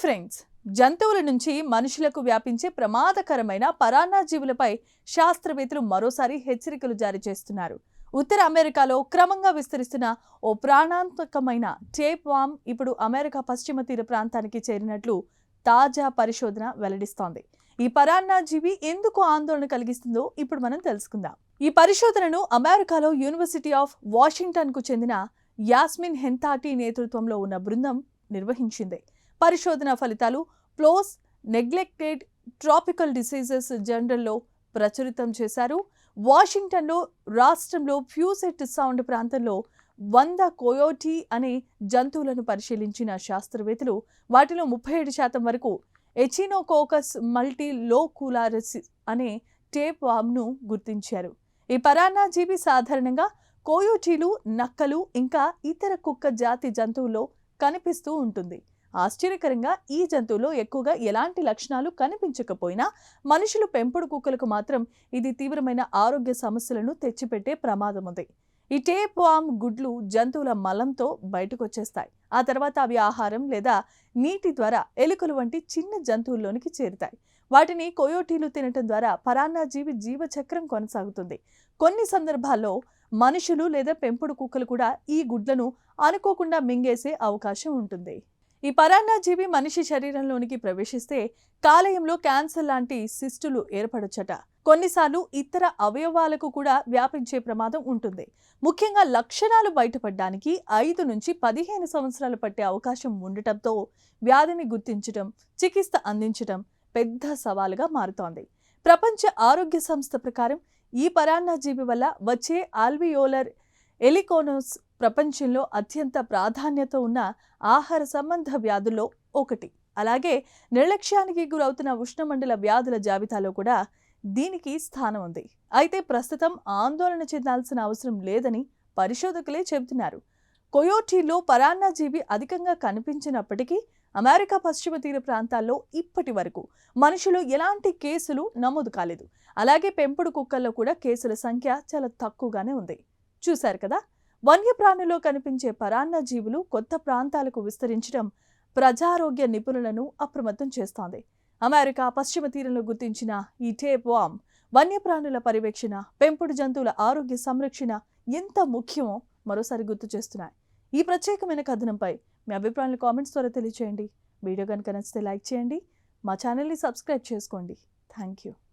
Friends, జంతువుల నుంచి మనుషులకు వ్యాపించే ప్రమాదకరమైన పరాన్నజీవులపై శాస్త్రవేత్తలు మరోసారి హెచ్చరికలు జారీ చేస్తున్నారు. ఉత్తర అమెరికాలో క్రమంగా విస్తరిస్తున్న ఓ ప్రాణాంతకమైన టేప్ వామ్ ఇప్పుడు అమెరికా పశ్చిమ తీర ప్రాంతానికి చేరినట్లు తాజా పరిశోధన వెల్లడిస్తోంది. ఈ పరాన్నజీవి ఎందుకు ఆందోళన కలిగిస్తుందో ఇప్పుడు మనం తెలుసుకుందాం. ఈ పరిశోధనను అమెరికాలో యూనివర్సిటీ ఆఫ్ వాషింగ్టన్కు చెందిన యాస్మిన్ హెంతాటి నేతృత్వంలో ఉన్న బృందం నిర్వహించింది. పరిశోధన ఫలితాలు ప్లోస్ నెగ్లెక్టెడ్ ట్రాపికల్ డిసీజెస్ జర్నల్లో ప్రచురితం చేశారు. వాషింగ్టన్లో రాష్ట్రంలో ప్యూసెట్ సౌండ్ ప్రాంతంలో 100 కోయోటీ అనే జంతువులను పరిశీలించిన శాస్త్రవేత్తలు వాటిలో 37% వరకు ఎచినోకోకస్ మల్టిలోకులారిస్ అనే టేప్ వామ్ను గుర్తించారు. ఈ పరాన్నజీవి సాధారణంగా కోయోటీలు, నక్కలు ఇంకా ఇతర కుక్క జాతి జంతువుల్లో కనిపిస్తూ ఉంటుంది. ఆశ్చర్యకరంగా ఈ జంతువులో ఎక్కువగా ఎలాంటి లక్షణాలు కనిపించకపోయినా మనుషులు పెంపుడు కుక్కలకు మాత్రం ఇది తీవ్రమైన ఆరోగ్య సమస్యలను తెచ్చిపెట్టే ప్రమాదం ఉంది. ఈ టేప్ వామ్ గుడ్లు జంతువుల మలంతో బయటకు వచ్చేస్తాయి. ఆ తర్వాత అవి ఆహారం లేదా నీటి ద్వారా ఎలుకలు వంటి చిన్న జంతువుల్లోనికి చేరుతాయి. వాటిని కోయోటీలు తినటం ద్వారా పరాన్నజీవి జీవచక్రం కొనసాగుతుంది. కొన్ని సందర్భాల్లో మనుషులు లేదా పెంపుడు కుక్కలు కూడా ఈ గుడ్లను అనుకోకుండా మింగేసే అవకాశం ఉంటుంది. ఈ పరాన్నజీవి మనిషి శరీరంలోనికి ప్రవేశిస్తే కాలేయంలో క్యాన్సర్ లాంటి సిస్టులు ఏర్పడొచ్చట. కొన్నిసార్లు ఇతర అవయవాలకు కూడా వ్యాపించే ప్రమాదం ఉంటుంది. ముఖ్యంగా లక్షణాలు బయటపడడానికి 5 నుంచి 15 సంవత్సరాలు పట్టే అవకాశం ఉండటంతో వ్యాధిని గుర్తించడం, చికిత్స అందించడం పెద్ద సవాలుగా మారుతోంది. ప్రపంచ ఆరోగ్య సంస్థ ప్రకారం ఈ పరాన్నజీవి వల్ల వచ్చే ఆల్వియోలర్ ఎలికోనోస్ ప్రపంచంలో అత్యంత ప్రాధాన్యత ఉన్న ఆహార సంబంధ వ్యాధుల్లో ఒకటి. అలాగే నిర్లక్ష్యానికి గురవుతున్న ఉష్ణమండల వ్యాధుల జాబితాలో కూడా దీనికి స్థానం ఉంది. అయితే ప్రస్తుతం ఆందోళన చెందాల్సిన అవసరం లేదని పరిశోధకులే చెబుతున్నారు. కోయోటీలో పరాన్నజీవి అధికంగా కనిపించినప్పటికీ అమెరికా పశ్చిమ తీర ప్రాంతాల్లో ఇప్పటి వరకు మనుషులు ఎలాంటి కేసులు నమోదు కాలేదు. అలాగే పెంపుడు కుక్కల్లో కూడా కేసుల సంఖ్య చాలా తక్కువగానే ఉంది. చూశారు కదా, వన్యప్రాణుల్లో కనిపించే పరాన్నజీవులు కొత్త ప్రాంతాలకు విస్తరించడం ప్రజారోగ్య నిపుణులను అప్రమత్తం చేస్తోంది. అమెరికా పశ్చిమ తీరంలో గుర్తించిన ఈ టేప్ వామ్ వన్యప్రాణుల పర్యవేక్షణ, పెంపుడు జంతువుల ఆరోగ్య సంరక్షణ ఎంత ముఖ్యమో మరోసారి గుర్తు చేస్తున్నాయి. ఈ ప్రత్యేకమైన కథనంపై మీ అభిప్రాయాలు కామెంట్స్ ద్వారా తెలియజేయండి. వీడియో కనుక నచ్చితే లైక్ చేయండి. మా ఛానల్ని సబ్స్క్రైబ్ చేసుకోండి. Thank you.